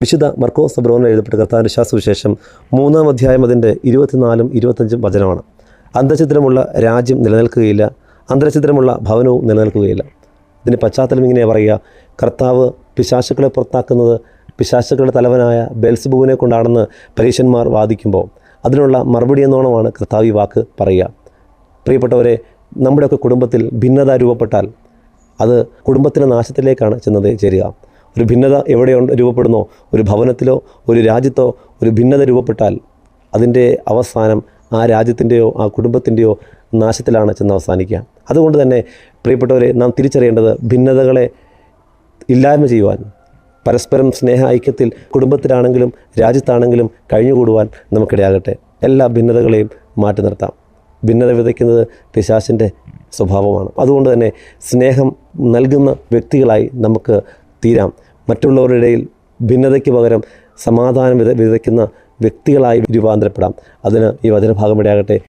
വിശുദ്ധ മർക്കോസ് സബ്രോന് എഴുതപ്പെട്ട കർത്താവിൻ്റെ സുവിശേഷം 3-ാം അധ്യായം അതിൻ്റെ 24-25 വചനമാണ്. അന്തഃഛിദ്രമുള്ള രാജ്യം നിലനിൽക്കുകയില്ല, അന്തഃഛിദ്രമുള്ള ഭവനവും നിലനിൽക്കുകയില്ല. ഇതിന് പശ്ചാത്തലം ഇങ്ങനെ പറയുക: കർത്താവ് പിശാചുക്കളെ പുറത്താക്കുന്നത് പിശാചുക്കളുടെ തലവനായ ബെൽസെബൂബിനെ കൊണ്ടാണെന്ന് പരീശന്മാർ വാദിക്കുമ്പോൾ അതിനുള്ള മറുപടി എന്നോണമാണ് കർത്താവ് ഈ വാക്ക് പറയുക. പ്രിയപ്പെട്ടവരെ, നമ്മുടെയൊക്കെ കുടുംബത്തിൽ ഭിന്നത രൂപപ്പെട്ടാൽ അത് കുടുംബത്തിൻ്റെ നാശത്തിലേക്കാണ് ചെന്നത് ചേരുക. ഒരു ഭിന്നത എവിടെ രൂപപ്പെടുന്നോ, ഒരു ഭവനത്തിലോ ഒരു രാജ്യത്തോ ഒരു ഭിന്നത രൂപപ്പെട്ടാൽ അതിൻ്റെ അവസാനം ആ രാജ്യത്തിൻ്റെയോ ആ കുടുംബത്തിൻ്റെയോ നാശത്തിലാണ് ചെന്ന് അവസാനിക്കുക. അതുകൊണ്ട് തന്നെ പ്രിയപ്പെട്ടവരെ, നാം തിരിച്ചറിയേണ്ടത് ഭിന്നതകളെ ഇല്ലായ്മ ചെയ്യുവാൻ, പരസ്പരം സ്നേഹ ഐക്യത്തിൽ കുടുംബത്തിലാണെങ്കിലും രാജ്യത്താണെങ്കിലും കഴിഞ്ഞുകൂടുവാൻ നമുക്കിടയാകട്ടെ. എല്ലാ ഭിന്നതകളെയും മാറ്റി നിർത്താം. ഭിന്നത വിതയ്ക്കുന്നത് പിശാചിൻ്റെ സ്വഭാവമാണ്. അതുകൊണ്ട് തന്നെ സ്നേഹം നൽകുന്ന വ്യക്തികളായി നമുക്ക് തീരാം. മറ്റുള്ളവരുടെ ഇടയിൽ ഭിന്നതയ്ക്ക് പകരം സമാധാനം വിതയ്ക്കുന്ന വ്യക്തികളായി രൂപാന്തരപ്പെടാം. അതിന് ഈ വചനഭാഗം ഇടയാകട്ടെ.